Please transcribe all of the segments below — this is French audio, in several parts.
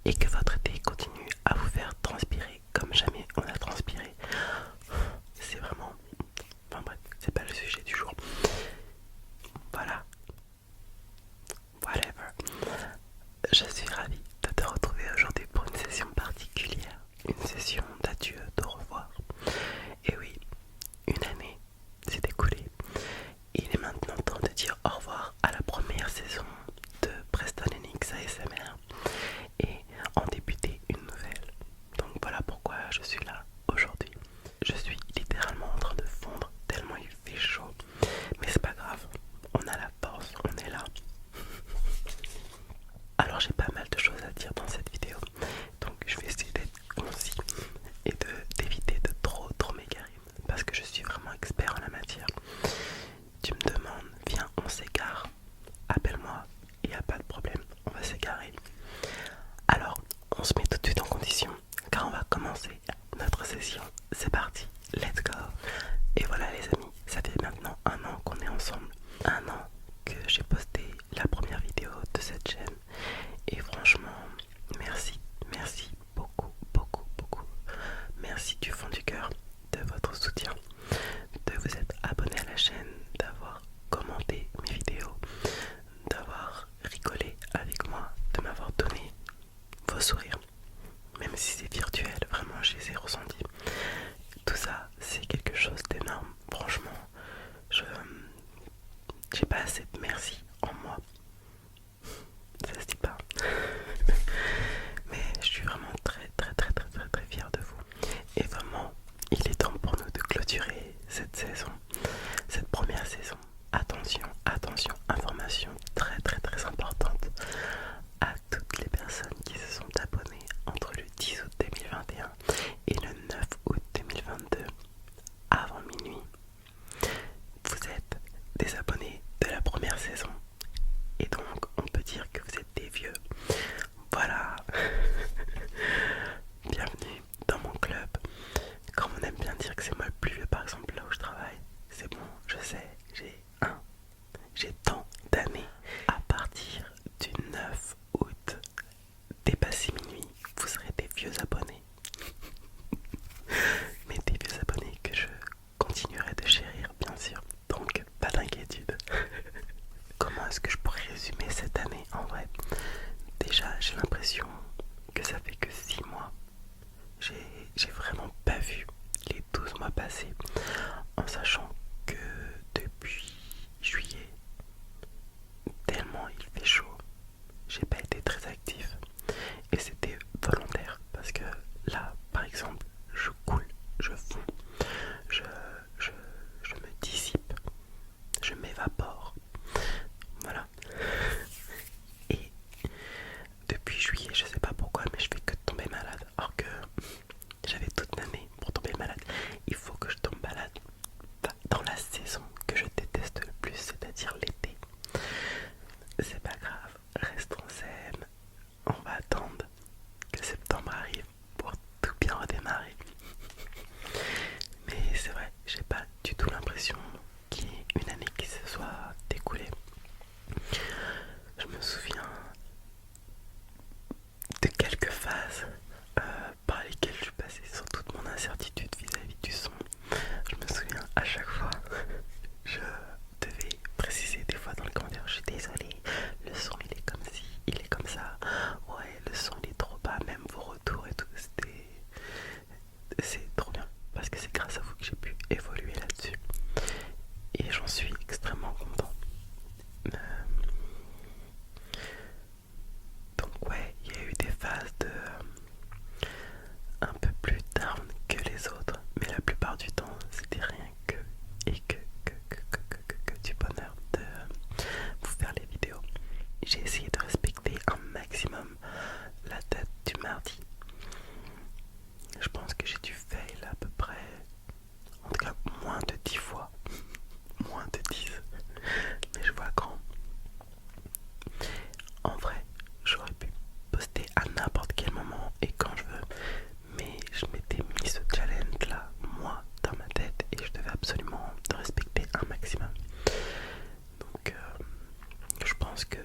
et que votre été continue à vous faire transpirer comme jamais on a transpiré. C'est vraiment... Enfin bref, c'est pas le sujet du jour. Voilà, whatever. Je suis ravie de te retrouver aujourd'hui pour une session particulière, une session d'adieu, d'au revoir. Et oui, une année s'est écoulée. Il est maintenant temps de dire au revoir à la première saison de Preston Enix ASMR et en débuter une nouvelle. Donc voilà pourquoi je suis là aujourd'hui. Je suis littéralement en train de fondre tellement il fait chaud. Mais c'est pas grave, on a la force, on est là. Alors j'ai pas mal de choses à dire dans cette vidéo. Donc je vais essayer d'être concis et d'éviter de trop m'égarer. Parce que je suis vraiment expert en la matière. Tu me demandes, viens on s'égare. Appelle-moi, il n'y a pas de problème, on va s'égarer. Alors on se met tout de suite en condition car on va commencer notre session. C'est parti, let's go. Et voilà les amis, ça fait maintenant un an qu'on est ensemble. Un an que j'ai posté la première vidéo de cette chaîne. Et franchement, merci, merci beaucoup, beaucoup, beaucoup. Merci du fond du cœur de votre soutien, de vous être abonné à la chaîne, d'avoir commenté mes vidéos, d'avoir rigolé avec moi, de m'avoir donné vos sourires. Même si c'est virtuel, vraiment je les ai ressentis. Tout ça, c'est quelque chose d'énorme. Franchement, j'ai pas assez de merci en moi. Ça se dit pas. Mais je suis vraiment très fière de vous. Et vraiment, il est temps pour nous de clôturer cette saison, cette première saison. Attention, attention, information très importante à toutes les personnes qui se sont abonnées entre le 10 août 2021 et le 9 août 2022 avant minuit. Vous êtes des abonnés de la première saison et donc on peut dire que vous êtes des vieux. Voilà. Bienvenue dans mon club. Comme on aime bien dire que c'est moi le plus vieux par exemple là où je travaille, c'est bon, je sais, j'ai tant d'années. À partir du 9 août, dépassé minuit, vous serez des vieux abonnés. Mais des vieux abonnés que je continuerai de chérir bien sûr. Donc pas d'inquiétude. Comment est-ce que je pourrais résumer cette année en vrai? Déjà j'ai l'impression que ça fait que 6 mois. J'ai vraiment pas vu les 12 mois passés, en sachant que depuis juillet, tellement il fait chaud, j'ai pas été très actif. Et c'était volontaire parce que là, par exemple, je coule, je fonds, je, je, je me dissipe, je m'évapore. Voilà. Et depuis juillet, je sais pas pourquoi, mais je fais que tomber malade. Alors que j'avais toute l'année pour tomber malade. Il faut que je tombe malade dans la saison que je déteste le plus, c'est-à-dire l'été. C'est pas grave, restons zen. On va attendre que septembre arrive pour tout bien redémarrer. Mais c'est vrai, j'ai pas du tout l'impression qu'il y ait une année qui se soit découlée. Je me souviens de quelques phases par lesquelles je suis passé sur toute mon incertitude vis-à-vis du son. Je me souviens à chaque fois, je devais préciser des fois dans le commentaire, je suis désolé, le son il est comme ci, il est comme ça, ouais le son il est trop bas, même vos retours et tout, c'est trop bien, parce que c'est grâce à vous que j'ai pu évoluer là-dessus, et j'en suis extrêmement content. Donc ouais, il y a eu des phases de un peu plus down que les autres, mais la plupart du temps c'était rien que et que du bonheur de vous faire les vidéos. J'ai essayé de respecter un maximum la date du mardi. Je pense que j'ai dû fail à peu près, en tout cas moins de 10 fois, moins de 10, mais je vois grand. En vrai, j'aurais pu poster à n'importe quel moment et quand je veux, mais je m'étais mis ce challenge là, moi, dans ma tête, et je devais absolument respecter un maximum. Donc je pense que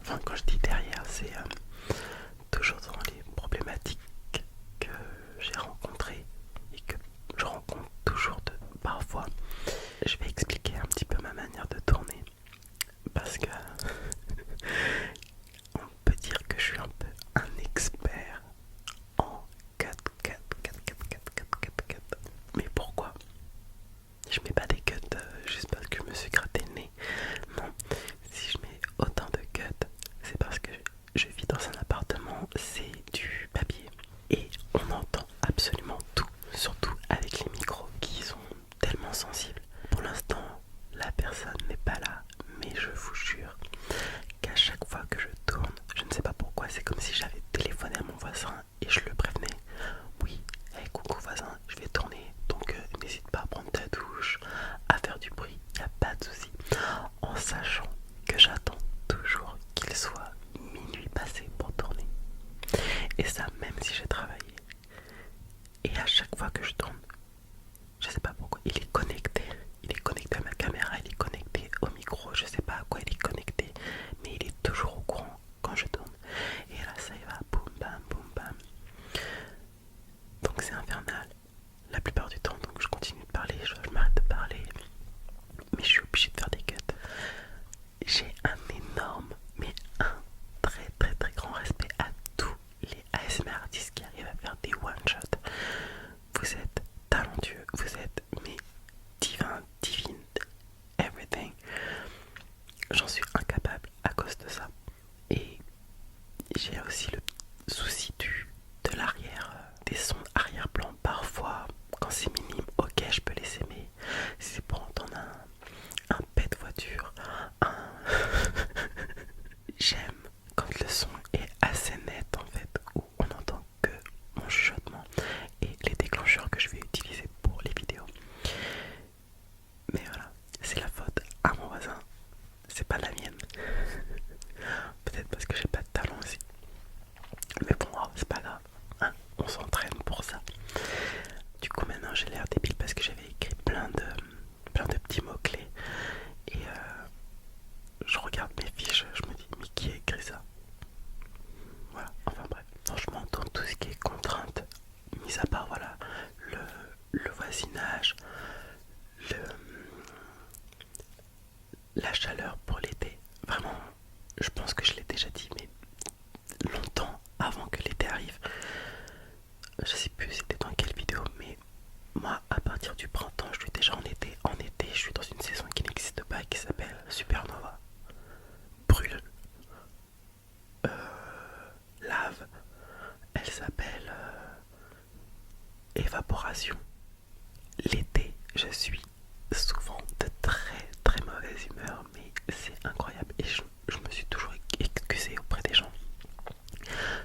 enfin quand je dis derrière, c'est toujours dans les problématiques que j'ai rencontrées et que je rencontre toujours parfois. Je vais expliquer un petit peu ma manière de tourner parce que on peut dire que je suis un peu un expert en 4. Mais pourquoi? Je mets pas des cuts juste parce que je me suis gratté le nez. Non, si je mets autant de cuts, c'est parce que je vis dans un appartement, c'est du papier. Et on entend absolument tout, surtout avec les micros qui sont tellement sensibles. Pour l'instant, la personne n'est pas là, mais je vous jure qu'à chaque fois que je tourne, je ne sais pas pourquoi, c'est comme si j'avais téléphoné à mon voisin et je le prévenais. Oui, hey, coucou voisin, je vais tourner, donc n'hésite pas à prendre ta douche, à faire du bruit, y a pas de souci. En sachant que j'attends toujours qu'il soit minuit passé pour tourner. Et ça, même si j'ai travaillé. Et à chaque fois que je tourne, je sais pas pourquoi, il est connecté. Il est connecté à ma caméra, il est connecté au micro, je sais pas à quoi il est connecté, mais il est toujours au courant quand je tourne. Et là, ça y va, boum bam, boum bam. Donc c'est infernal la plupart du temps, donc je continue de parler, je m'arrête de parler, mais je suis obligé de faire des cuts. J'ai un énorme, mais un très très très grand respect à tous les ASMR artistes qui arrivent à faire des one-shots. Vous êtes talentueux, vous êtes mais divin, divine, everything. J'en suis incapable à cause de ça. Et j'ai aussi le souci de l'arrière, des sons arrière-plan. Parfois, quand c'est minime, ok, je peux les aimer. Si c'est pour entendre un pet de voiture, j'aime quand le son est assez net en fait, où on n'entend que mon chuchotement et les déclencheurs que je vais utiliser pour les vidéos. Mais voilà, c'est la faute à mon voisin, c'est pas la mienne. Peut-être parce que j'ai pas de talent aussi. Mais bon, c'est pas grave, hein, on s'entraîne pour ça. Du coup maintenant j'ai l'air débile parce que j'avais écrit plein de petits mots-clés. Et je regarde mes fiches, je me dis mais qui a écrit ça? Voilà, enfin bref. Franchement dans tout ce qui est contrainte, mis à part voilà le voisinage, la chaleur pour l'été, vraiment je pense que je l'ai déjà dit mais longtemps avant que l'été arrive, je sais plus c'était dans quelle vidéo, mais moi à partir du printemps je suis déjà en été. En été je suis dans une saison qui n'existe pas, qui s'appelle Supernova, brûle, lave, elle s'appelle évaporation. L'été je suis souvent de très très mauvaise humeur, mais c'est incroyable. Et je me suis toujours excusé auprès des gens.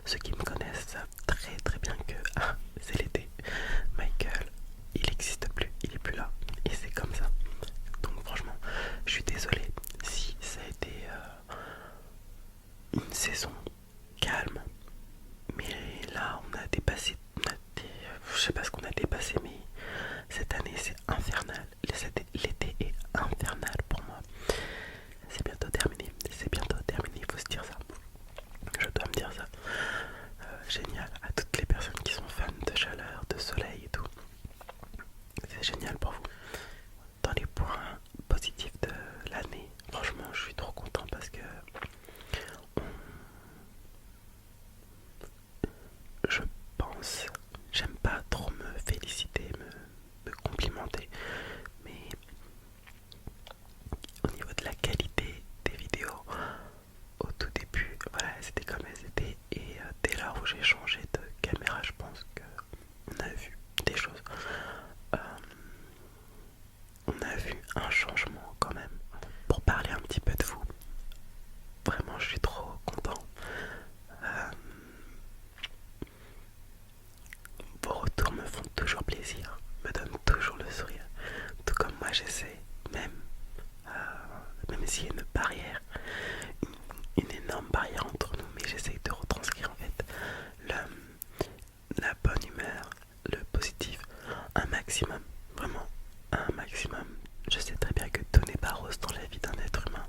Ceux qui me connaissent savent très très bien que c'est l'été. Michael, il n'existe plus, il est plus là. Et c'est comme ça. Donc franchement, je suis désolé si ça a été une saison calme. Mais là, on a dépassé, je sais pas ce qu'on a dépassé, mais cette année c'est infernal. L'été est infernal pour moi. C'est bientôt terminé, il faut se dire ça. Je dois me dire ça. Génial à toutes les personnes qui sont fans de chaleur, de soleil et tout. C'est génial pour vous. Dans les points positifs de l'année, franchement, je suis trop content parce que je pense, j'aime pas trop me féliciter, me complimenter, mais au niveau de la qualité des vidéos, au tout début, voilà, c'était comme elles étaient, et dès lors où j'ai changé de caméra, je pense qu'on a vu des choses. On a vu un changement quand même. Pour parler un petit peu de vous, vraiment je suis trop content. Vos retours me font toujours plaisir, me donnent toujours le sourire. Tout comme moi j'essaie, même s'il y a une barrière, une énorme barrière entre nous, mais j'essaie de retranscrire en fait la bonne humeur, le positif, un maximum, vraiment un maximum. Je sais très bien que tout n'est pas rose dans la vie d'un être humain,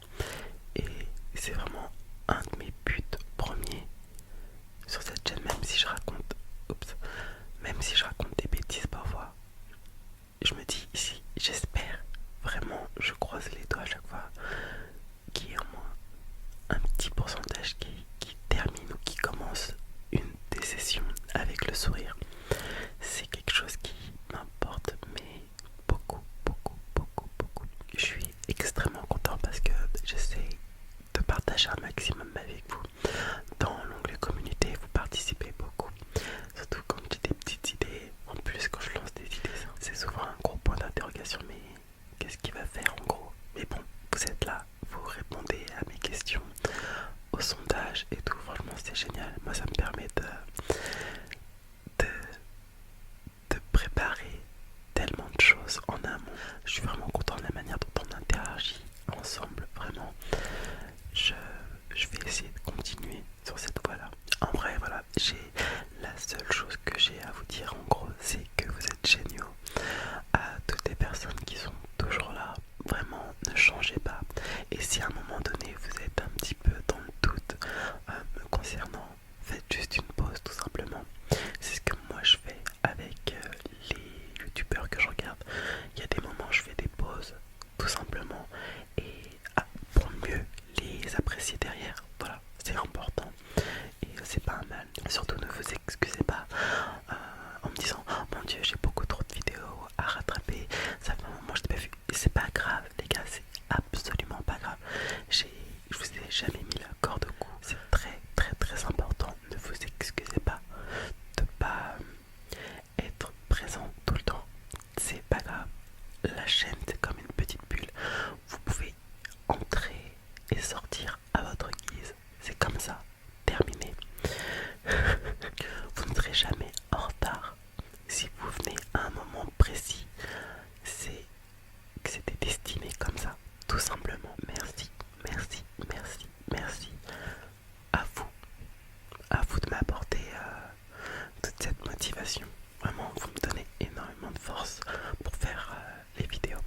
partager un maximum avec vous. Dans l'onglet communauté, vous participez beaucoup. Surtout quand j'ai des petites idées. En plus, quand je lance des idées, c'est souvent un gros point d'interrogation. Mais qu'est-ce qu'il va faire en gros? Mais bon, vous êtes là, vous répondez à mes questions, au sondage et tout. Franchement, c'est génial. Moi, ça me permet de, de préparer tellement de choses en amont. Je suis vraiment content de la manière dont on interagit ensemble. Vraiment, je vais essayer de continuer sur cette voie-là. En vrai, voilà, la seule chose que j'ai à vous dire en gros, c'est que vous êtes géniaux. À toutes les personnes qui sont toujours là, vraiment, ne changez pas. Et si à un moment donné vous êtes un petit peu dans le doute me concernant, faites juste une pause tout simplement. C'est ce que moi je fais avec les youtubeurs que je regarde. Il y a des moments où je fais des pauses tout simplement et pour mieux les apprécier derrière. Voilà, c'est important et c'est pas un mal. Surtout ne vous excusez pas en me disant oh mon dieu, j'ai beaucoup trop de vidéos à rattraper, ça fait un moment que je t'ai pas vu. C'est pas grave les gars, c'est absolument pas grave. Je vous ai jamais mis la corde au cou. C'est très très très important. Ne vous excusez pas de pas être présent tout le temps. C'est pas grave. La chaîne c'est comme une petite bulle. Vous pouvez entrer et sortir à votre guise. C'est comme ça. Terminé. Vous ne serez jamais en retard. Si vous venez à un moment précis, c'est que c'était destiné comme ça, tout simplement. Merci, merci, merci, merci à vous de m'apporter toute cette motivation. Vraiment, vous me donnez énormément de force pour faire les vidéos.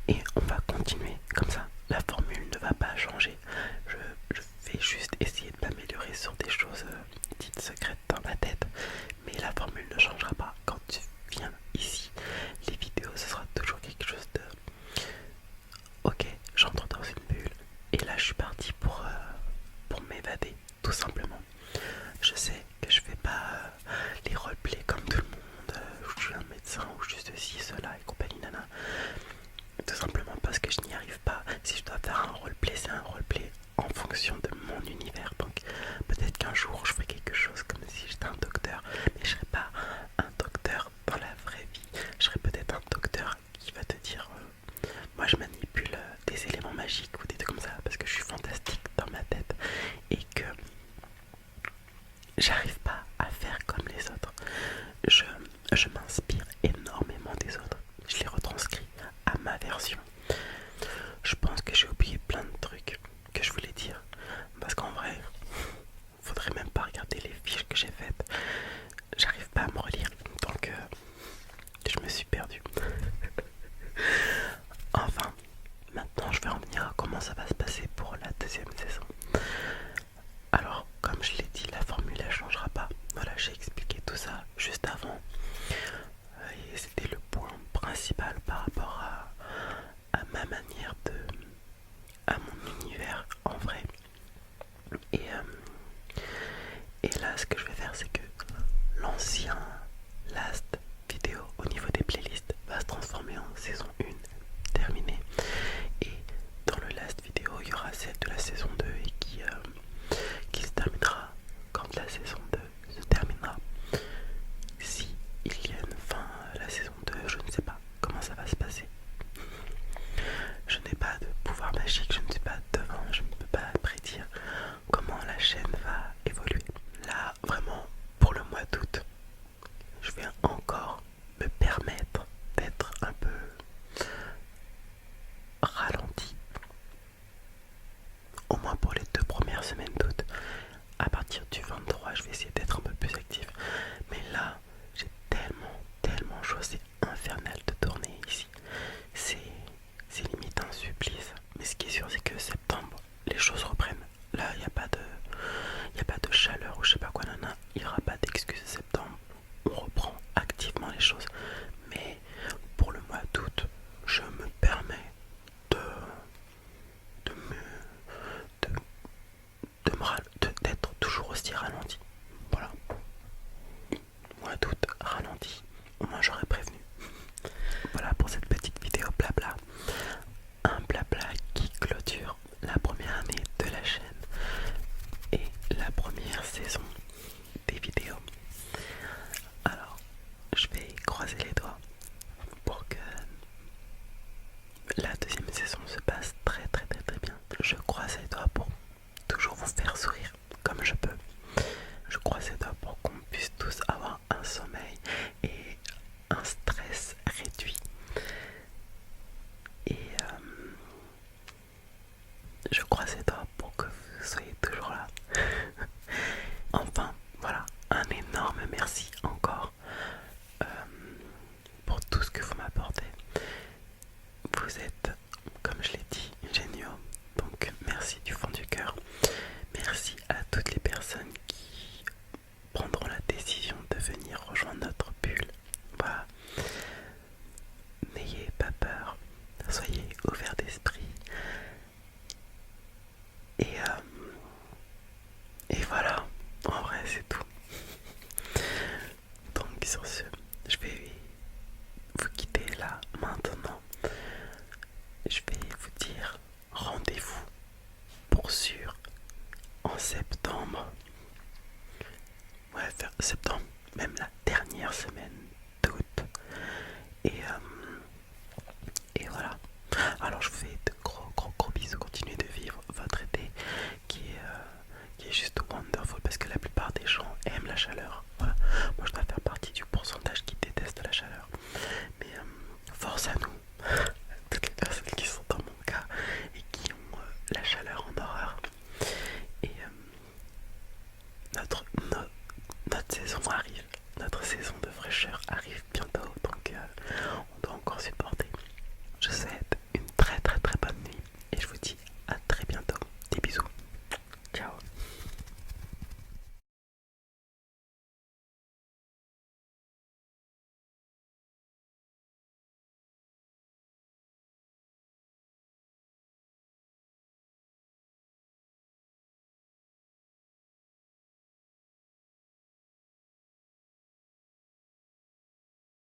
Et on va continuer comme ça. La formule ne va pas changer. Je vais juste essayer de m'améliorer sur des choses dites secrètes dans ma tête. Mais la formule ne changera pas. Quand tu viens ici, les vidéos, ce sera toujours quelque chose de... Ok, j'entre dans une bulle. Et là, je suis parti pour m'évader, tout simplement. Je sais que je fais pas les roleplays comme tout le monde. Je suis un médecin ou juste ceci, cela et compagnie nana. Tout simplement parce que je n'y arrive pas. Si je dois faire un roleplay, c'est un roleplay en fonction de mon univers. Donc peut-être qu'un jour je ferai quelque chose comme si j'étais un docteur, mais je serai pas un docteur dans la vraie vie. Je serai peut-être un docteur qui va te dire moi je manipule des éléments magiques ou des trucs comme ça parce que je suis fantastique dans ma tête et que j'arrive pas à faire comme les autres. Je m'inspire énormément des autres. Je les retranscris à ma version. Je pense que j'ai oublié plein de trucs que je voulais dire. Parce qu'en vrai, faudrait même pas regarder les fiches que j'ai faites. J'arrive pas à me relire. Donc je me suis perdu. Enfin, maintenant je vais en venir à comment ça va se passer pour la deuxième saison. Alors, comme je l'ai dit, la formule elle changera pas. Voilà, j'ai expliqué tout ça juste avant. Et c'était le point principal par rapport à ma manière de... à mon univers en vrai. Et là, ce que je vais faire, c'est que l'ancien last vidéo au niveau des playlists va se transformer en saison 1 terminée. Et dans le last vidéo, il y aura celle de la saison 2 et qui se terminera quand la saison 2 se terminera. Si il y a une fin à la saison 2, je ne sais pas comment ça va se passer. Je n'ai pas de pouvoir magique, je ne suis pas devant, je ne peux pas prédire comment la chaîne va évoluer. Là, vraiment, pour le mois d'août, je vais encore me permettre d'être un peu ralenti. Au moins pour les 2 premières semaines d'août. À partir du 23, je vais essayer d'être un peu plus actif. Mais là, j'ai tellement chaud, c'est infernal de tourner ici. C'est limite un supplice. Mais ce qui est sûr, c'est que septembre, les choses reprennent. Là, il n'y a pas de chaleur ou je sais pas quoi, nana. Il n'y aura pas d'excuses septembre. On reprend activement les choses. Mais pour le mois d'août, je me permets d'être toujours aussi ralenti. Voilà. je croise les doigts pour que vous soyez toujours là. Enfin, voilà, un énorme merci encore euh, pour tout ce que vous m'apportez. Vous êtes, comme je l'ai dit, géniaux. Donc merci du fond du cœur. Merci à toutes les personnes qui prendront la décision de venir rejoindre notre bulle. Voilà. N'ayez pas peur. Soyez ouverts d'esprit. Et voilà. En vrai, c'est tout. Donc sur ce, je vais vous quitter là maintenant. Je vais vous dire rendez-vous pour sûr en septembre. Ouais, vers septembre, même la dernière semaine